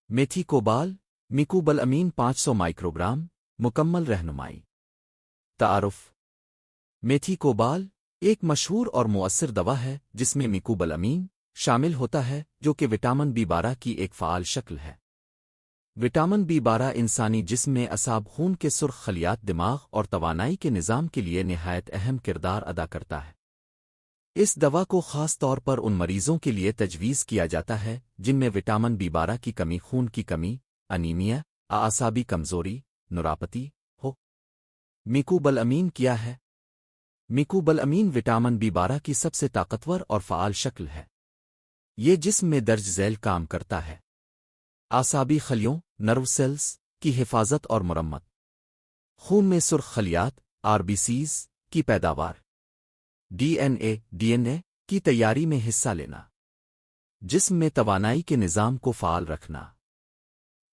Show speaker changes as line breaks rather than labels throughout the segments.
میتھی کوبال میکوبل امین 500 مائکروگرام مکمل رہنمائی تعارف میتھی کوبال ایک مشہور اور مؤثر دوا ہے جس میں میکوبل امین شامل ہوتا ہے جو کہ وٹامن B12 کی ایک فعال شکل ہے۔ وٹامن B12 انسانی جسم میں اعصاب خون کے سرخ خلیات دماغ اور توانائی کے نظام کے لیے نہایت اہم کردار ادا کرتا ہے۔ اس دوا کو خاص طور پر ان مریضوں کے لیے تجویز کیا جاتا ہے جن میں وٹامن B12 کی کمی، خون کی کمی، انیمیا، اعصابی کمزوری، نوراپتی ہو۔ میکوبل امین کیا ہے؟ میکوبل امین وٹامن B12 کی سب سے طاقتور اور فعال شکل ہے۔ یہ جسم میں درج ذیل کام کرتا ہے: اعصابی خلیوں نرو سیلز کی حفاظت اور مرمت، خون میں سرخ خلیات RBCs کی پیداوار، DNA کی تیاری میں حصہ لینا، جسم میں توانائی کے نظام کو فعال رکھنا۔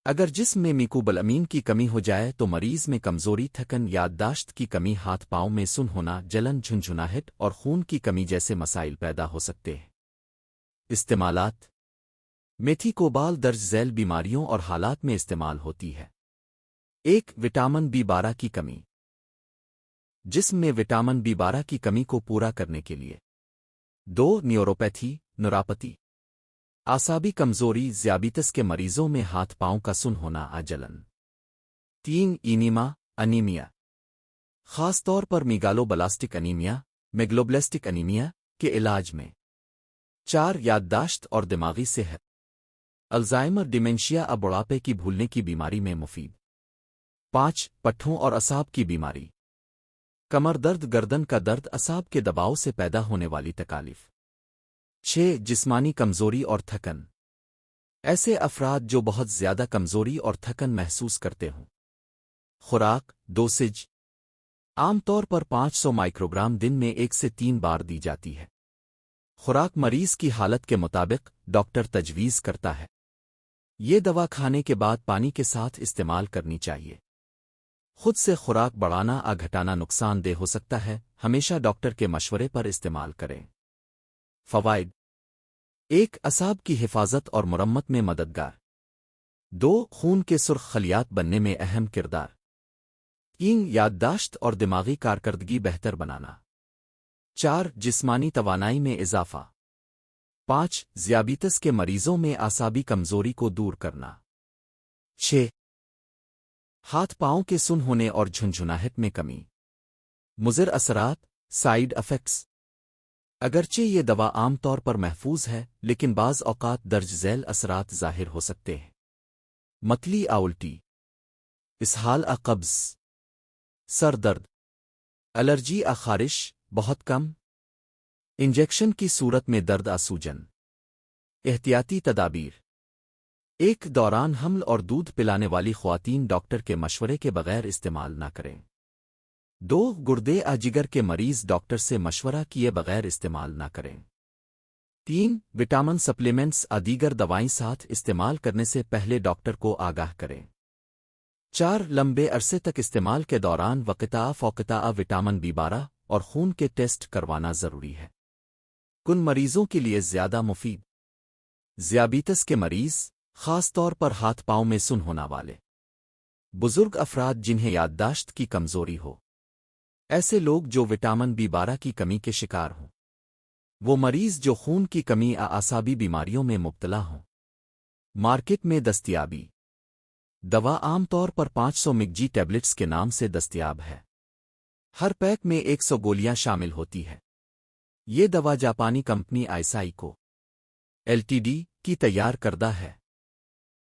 اگر جسم میں میکوبل امین کی کمی ہو جائے تو مریض میں کمزوری، تھکن، یادداشت کی کمی، ہاتھ پاؤں میں سن ہونا، جلن، جھنجھناہٹ اور خون کی کمی جیسے مسائل پیدا ہو سکتے ہیں۔ استعمالات: میتھی کوبال درج ذیل بیماریوں اور حالات میں استعمال ہوتی ہے۔ 1. وٹامن B12 کی کمی، جسم میں وٹامن B12 کی کمی کو پورا کرنے کے لیے۔ 2. نیوروپیتھی نوراپتی، اعصابی کمزوری، ذیابیطس کے مریضوں میں ہاتھ پاؤں کا سن ہونا، جلن۔ 3. انیمیا، خاص طور پر میگالو بلاسٹک انیمیا، میگلوبلاسٹک انیمیا کے علاج میں۔ 4. یادداشت اور دماغی صحت، الزائمر، ڈیمنشیا، بڑھاپے کی بھولنے کی بیماری میں مفید۔ 5. پٹھوں اور اعصاب کی بیماری، کمر درد، گردن کا درد، اعصاب کے دباؤ سے پیدا ہونے والی تکالیف۔ 6. جسمانی کمزوری اور تھکن، ایسے افراد جو بہت زیادہ کمزوری اور تھکن محسوس کرتے ہوں۔ خوراک ڈوسیج، عام طور پر 500 مائکروگرام دن میں 1 سے 3 بار دی جاتی ہے۔ خوراک مریض کی حالت کے مطابق ڈاکٹر تجویز کرتا ہے۔ یہ دوا کھانے کے بعد پانی کے ساتھ استعمال کرنی چاہیے۔ خود سے خوراک بڑھانا یا گھٹانا نقصان دہ ہو سکتا ہے، ہمیشہ ڈاکٹر کے مشورے پر استعمال کریں۔ فوائد: 1. اعصاب کی حفاظت اور مرمت میں مددگار۔ 2. خون کے سرخ خلیات بننے میں اہم کردار۔ 3. یادداشت اور دماغی کارکردگی بہتر بنانا۔ 4. جسمانی توانائی میں اضافہ۔ 5. ذیابیطس کے مریضوں میں اعصابی کمزوری کو دور کرنا۔ 6. ہاتھ پاؤں کے سن ہونے اور جھنجھناہٹ میں کمی۔ مضر اثرات سائیڈ افیکٹس: اگرچہ یہ دوا عام طور پر محفوظ ہے لیکن بعض اوقات درج ذیل اثرات ظاہر ہو سکتے ہیں۔ متلی الٹی، اسہال، قبض، سر درد، الرجی، خارش بہت کم، انجیکشن کی صورت میں درد، سوجن۔ احتیاطی تدابیر: 1. دوران حمل اور دودھ پلانے والی خواتین ڈاکٹر کے مشورے کے بغیر استعمال نہ کریں۔ 2. گردے جگر کے مریض ڈاکٹر سے مشورہ کیے بغیر استعمال نہ کریں۔ 3. وٹامن سپلیمنٹس دیگر دوائیں ساتھ استعمال کرنے سے پہلے ڈاکٹر کو آگاہ کریں۔ 4. لمبے عرصے تک استعمال کے دوران وقتاً فوقتاً وٹامن B12 اور خون کے ٹیسٹ کروانا ضروری ہے۔ کن مریضوں کے لیے زیادہ مفید: ذیابیطس کے مریض، خاص طور پر ہاتھ پاؤں میں سن ہونا والے، بزرگ افراد جنہیں یادداشت کی کمزوری ہو، ایسے لوگ جو وٹامن B12 کی کمی کے شکار ہوں، وہ مریض جو خون کی کمی یا اعصابی بیماریوں میں مبتلا ہوں۔ مارکیٹ میں دستیابی: دوا عام طور پر 500 مگ ٹیبلٹس کے نام سے دستیاب ہے۔ ہر پیک میں 100 گولیاں شامل ہوتی ہے۔ یہ دوا جاپانی کمپنی آئسائی کو LTD کی تیار کردہ ہے۔